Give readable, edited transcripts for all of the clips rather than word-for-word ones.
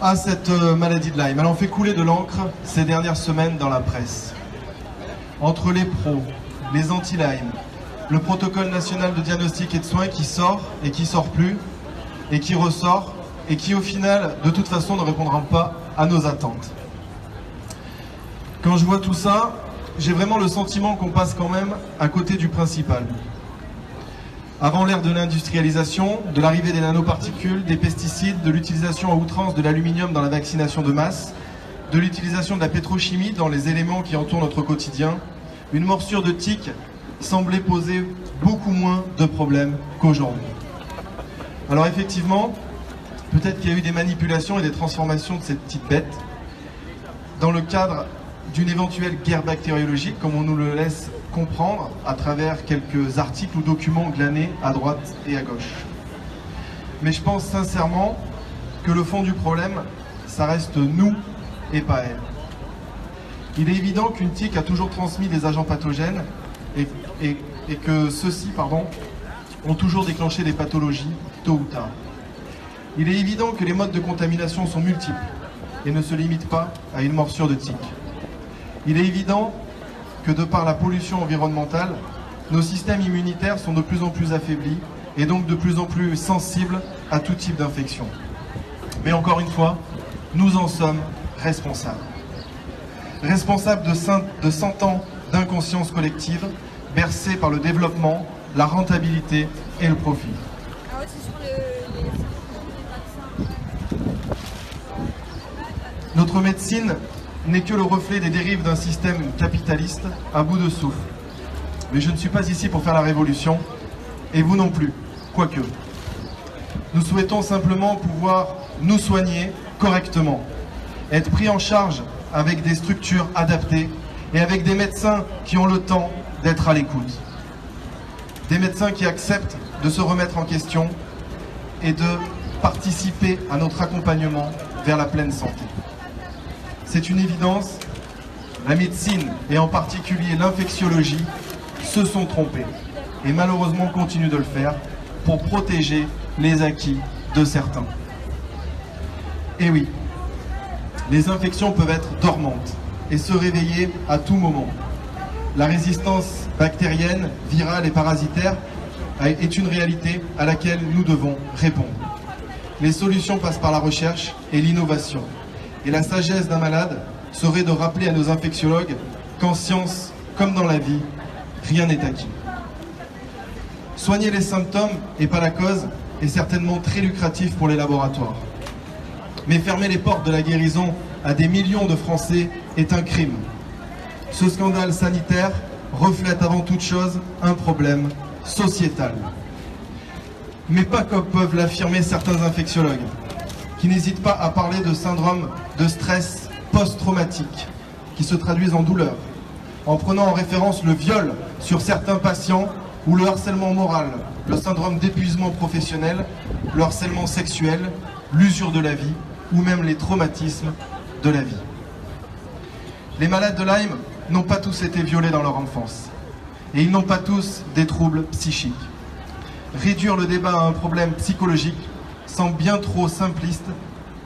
À cette maladie de Lyme. Elle en fait couler de l'encre ces dernières semaines dans la presse. Entre les pros, les anti-Lyme, le protocole national de diagnostic et de soins qui sort et qui sort plus, et qui ressort, et qui au final, de toute façon, ne répondra pas à nos attentes. Quand je vois tout ça, j'ai vraiment le sentiment qu'on passe quand même à côté du principal. Avant l'ère de l'industrialisation, de l'arrivée des nanoparticules, des pesticides, de l'utilisation à outrance de l'aluminium dans la vaccination de masse, de l'utilisation de la pétrochimie dans les éléments qui entourent notre quotidien, une morsure de tique semblait poser beaucoup moins de problèmes qu'aujourd'hui. Alors effectivement, peut-être qu'il y a eu des manipulations et des transformations de cette petite bête dans le cadre d'une éventuelle guerre bactériologique, comme on nous le laisse comprendre à travers quelques articles ou documents glanés à droite et à gauche. Mais je pense sincèrement que le fond du problème, ça reste nous et pas elle. Il est évident qu'une tique a toujours transmis des agents pathogènes et que ceux-ci, ont toujours déclenché des pathologies tôt ou tard. Il est évident que les modes de contamination sont multiples et ne se limitent pas à une morsure de tique. Il est évident que de par la pollution environnementale, nos systèmes immunitaires sont de plus en plus affaiblis et donc de plus en plus sensibles à tout type d'infection. Mais encore une fois, nous en sommes responsables. Responsables de 100 ans d'inconscience collective, bercés par le développement, la rentabilité et le profit. Notre médecine n'est que le reflet des dérives d'un système capitaliste à bout de souffle. Mais je ne suis pas ici pour faire la révolution, et vous non plus, quoique. Nous souhaitons simplement pouvoir nous soigner correctement, être pris en charge avec des structures adaptées et avec des médecins qui ont le temps d'être à l'écoute. Des médecins qui acceptent de se remettre en question et de participer à notre accompagnement vers la pleine santé. C'est une évidence, la médecine et en particulier l'infectiologie se sont trompés et malheureusement continuent de le faire pour protéger les acquis de certains. Et oui, les infections peuvent être dormantes et se réveiller à tout moment. La résistance bactérienne, virale et parasitaire est une réalité à laquelle nous devons répondre. Les solutions passent par la recherche et l'innovation. Et la sagesse d'un malade serait de rappeler à nos infectiologues qu'en science, comme dans la vie, rien n'est acquis. Soigner les symptômes et pas la cause est certainement très lucratif pour les laboratoires. Mais fermer les portes de la guérison à des millions de Français est un crime. Ce scandale sanitaire reflète avant toute chose un problème sociétal. Mais pas comme peuvent l'affirmer certains infectiologues, qui n'hésitent pas à parler de syndrome de stress post-traumatique, qui se traduisent en douleur, en prenant en référence le viol sur certains patients ou le harcèlement moral, le syndrome d'épuisement professionnel, le harcèlement sexuel, l'usure de la vie ou même les traumatismes de la vie. Les malades de Lyme n'ont pas tous été violés dans leur enfance et ils n'ont pas tous des troubles psychiques. Réduire le débat à un problème psychologique semble bien trop simpliste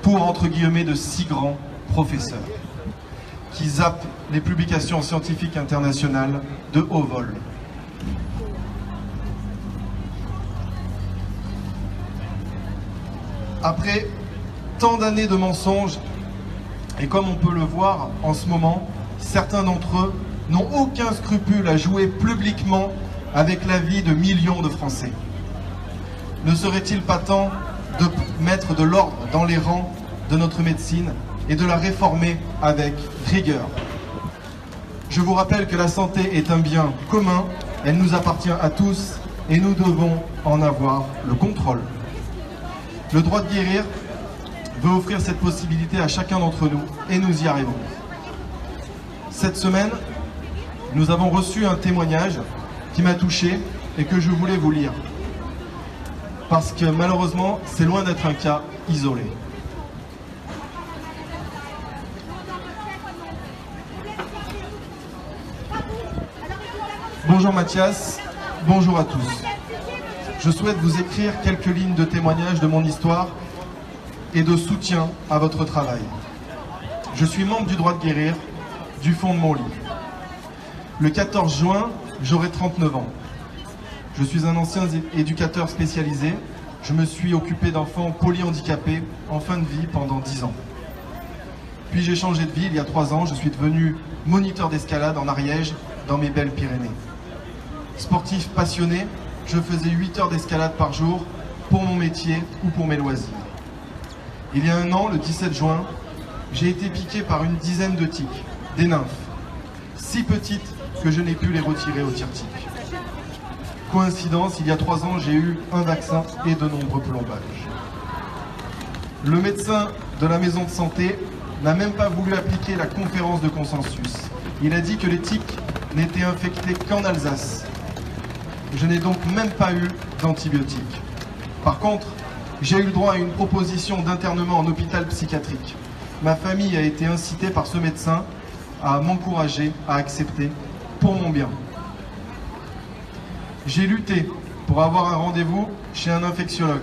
pour, entre guillemets, de si grands professeurs qui zappent les publications scientifiques internationales de haut vol. Après tant d'années de mensonges, et comme on peut le voir en ce moment, certains d'entre eux n'ont aucun scrupule à jouer publiquement avec la vie de millions de Français. Ne serait-il pas temps de mettre de l'ordre dans les rangs de notre médecine et de la réformer avec rigueur? Je vous rappelle que la santé est un bien commun, elle nous appartient à tous et nous devons en avoir le contrôle. Le droit de guérir veut offrir cette possibilité à chacun d'entre nous et nous y arrivons. Cette semaine, nous avons reçu un témoignage qui m'a touché et que je voulais vous lire. Parce que malheureusement, c'est loin d'être un cas isolé. Bonjour Mathias, bonjour à tous. Je souhaite vous écrire quelques lignes de témoignage de mon histoire et de soutien à votre travail. Je suis membre du droit de guérir, du fond de mon lit. Le 14 juin, j'aurai 39 ans. Je suis un ancien éducateur spécialisé. Je me suis occupé d'enfants polyhandicapés en fin de vie pendant 10 ans. Puis j'ai changé de vie il y a 3 ans. Je suis devenu moniteur d'escalade en Ariège, dans mes belles Pyrénées. Sportif passionné, je faisais 8 heures d'escalade par jour pour mon métier ou pour mes loisirs. Il y a un an, le 17 juin, j'ai été piqué par une dizaine de tiques, des nymphes, si petites que je n'ai pu les retirer au tir-tic. Coïncidence, il y a 3 ans, j'ai eu un vaccin et de nombreux plombages. Le médecin de la maison de santé n'a même pas voulu appliquer la conférence de consensus. Il a dit que les tiques n'étaient infectées qu'en Alsace. Je n'ai donc même pas eu d'antibiotiques. Par contre, j'ai eu le droit à une proposition d'internement en hôpital psychiatrique. Ma famille a été incitée par ce médecin à m'encourager à accepter pour mon bien. J'ai lutté pour avoir un rendez-vous chez un infectiologue.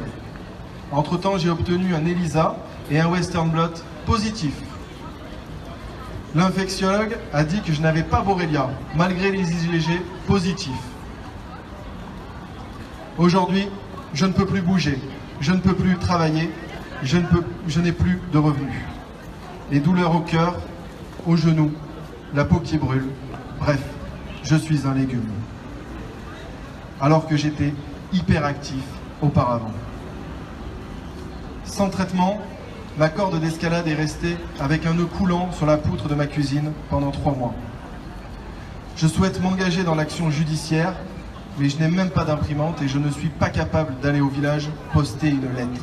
Entre-temps, j'ai obtenu un ELISA et un Western blot positif. L'infectiologue a dit que je n'avais pas Borrelia, malgré les IgG positifs. Aujourd'hui, je ne peux plus bouger, je ne peux plus travailler, je n'ai plus de revenus. Les douleurs au cœur, aux genoux, la peau qui brûle, bref, je suis un légume. Alors que j'étais hyperactif auparavant. Sans traitement, ma corde d'escalade est restée avec un nœud coulant sur la poutre de ma cuisine pendant 3 mois. Je souhaite m'engager dans l'action judiciaire, mais je n'ai même pas d'imprimante et je ne suis pas capable d'aller au village poster une lettre.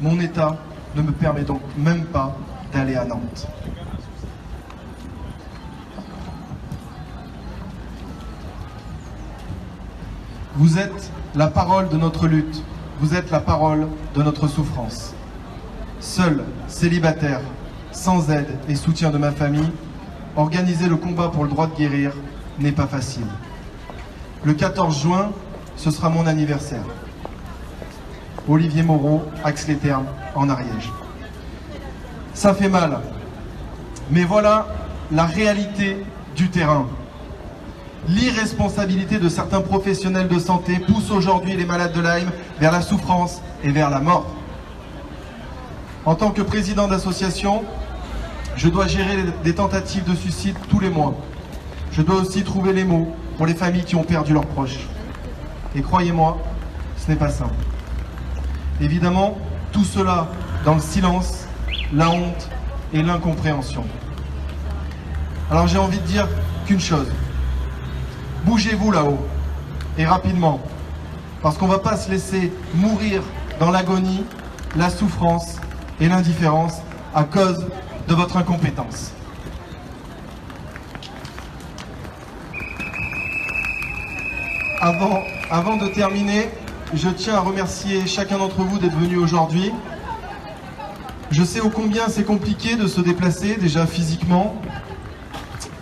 Mon état ne me permet donc même pas d'aller à Nantes. Vous êtes la parole de notre lutte, vous êtes la parole de notre souffrance. Seul, célibataire, sans aide et soutien de ma famille, organiser le combat pour le droit de guérir n'est pas facile. Le 14 juin, ce sera mon anniversaire. Olivier Moreau, Axe-les-Thermes, en Ariège. Ça fait mal, mais voilà la réalité du terrain. L'irresponsabilité de certains professionnels de santé pousse aujourd'hui les malades de Lyme vers la souffrance et vers la mort. En tant que président d'association, je dois gérer des tentatives de suicide tous les mois. Je dois aussi trouver les mots pour les familles qui ont perdu leurs proches. Et croyez-moi, ce n'est pas simple. Évidemment, tout cela dans le silence, la honte et l'incompréhension. Alors j'ai envie de dire qu'une chose. Bougez-vous là-haut, et rapidement, parce qu'on ne va pas se laisser mourir dans l'agonie, la souffrance et l'indifférence à cause de votre incompétence. Avant de terminer, je tiens à remercier chacun d'entre vous d'être venu aujourd'hui. Je sais ô combien c'est compliqué de se déplacer, déjà physiquement,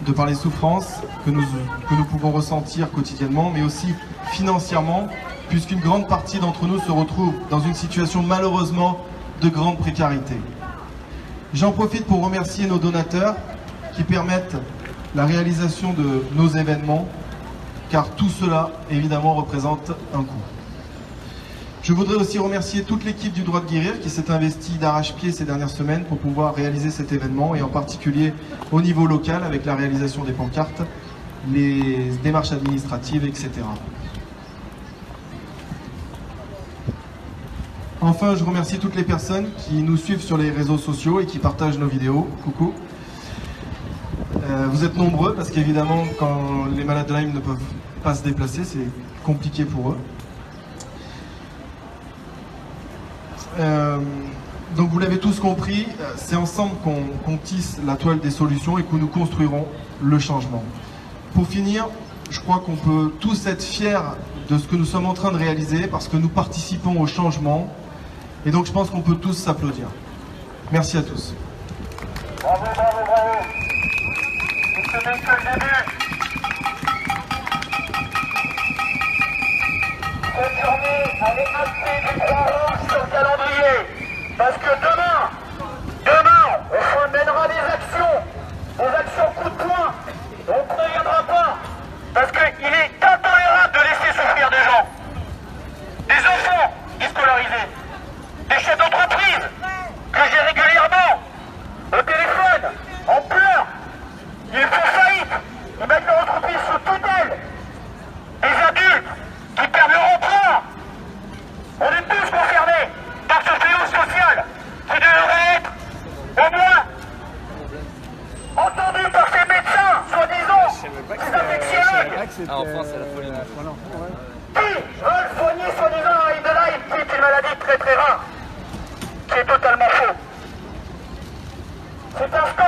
de par les souffrances que nous pouvons ressentir quotidiennement, mais aussi financièrement, puisqu'une grande partie d'entre nous se retrouve dans une situation malheureusement de grande précarité. J'en profite pour remercier nos donateurs qui permettent la réalisation de nos événements, car tout cela, évidemment, représente un coût. Je voudrais aussi remercier toute l'équipe du droit de guérir qui s'est investie d'arrache-pied ces dernières semaines pour pouvoir réaliser cet événement, et en particulier au niveau local avec la réalisation des pancartes, les démarches administratives, etc. Enfin, je remercie toutes les personnes qui nous suivent sur les réseaux sociaux et qui partagent nos vidéos. Coucou. Vous êtes nombreux parce qu'évidemment, quand les malades de Lyme ne peuvent pas se déplacer, c'est compliqué pour eux. Donc vous l'avez tous compris, c'est ensemble qu'on tisse la toile des solutions et que nous construirons le changement. Pour finir, je crois qu'on peut tous être fiers de ce que nous sommes en train de réaliser parce que nous participons au changement, et donc je pense qu'on peut tous s'applaudir. Merci à tous. Bravo, bravo, bravo. Ce n'est que le début. Allez, actez du croix rouge sur le calendrier. Parce que demain, on mènera des actions coup de poing. On ne préviendra pas. Parce qu'il est intolérable de laisser souffrir des gens. Des enfants déscolarisés. Des chefs d'entreprise que j'ai régulièrement au téléphone, en pleurs. Ils font faillite. Ils mettent leur entreprise sous tutelle. Des adultes qui perdent leur emploi. On est tous concernés par ce fléau social qui devrait être au moins entendu par ces médecins, soi-disant, ces infectiologues. Ah, en France, c'est la folie. Qui veulent soigner soi-disant un de Lyme, qui est une maladie très très rare, qui est totalement faux. C'est un scandale.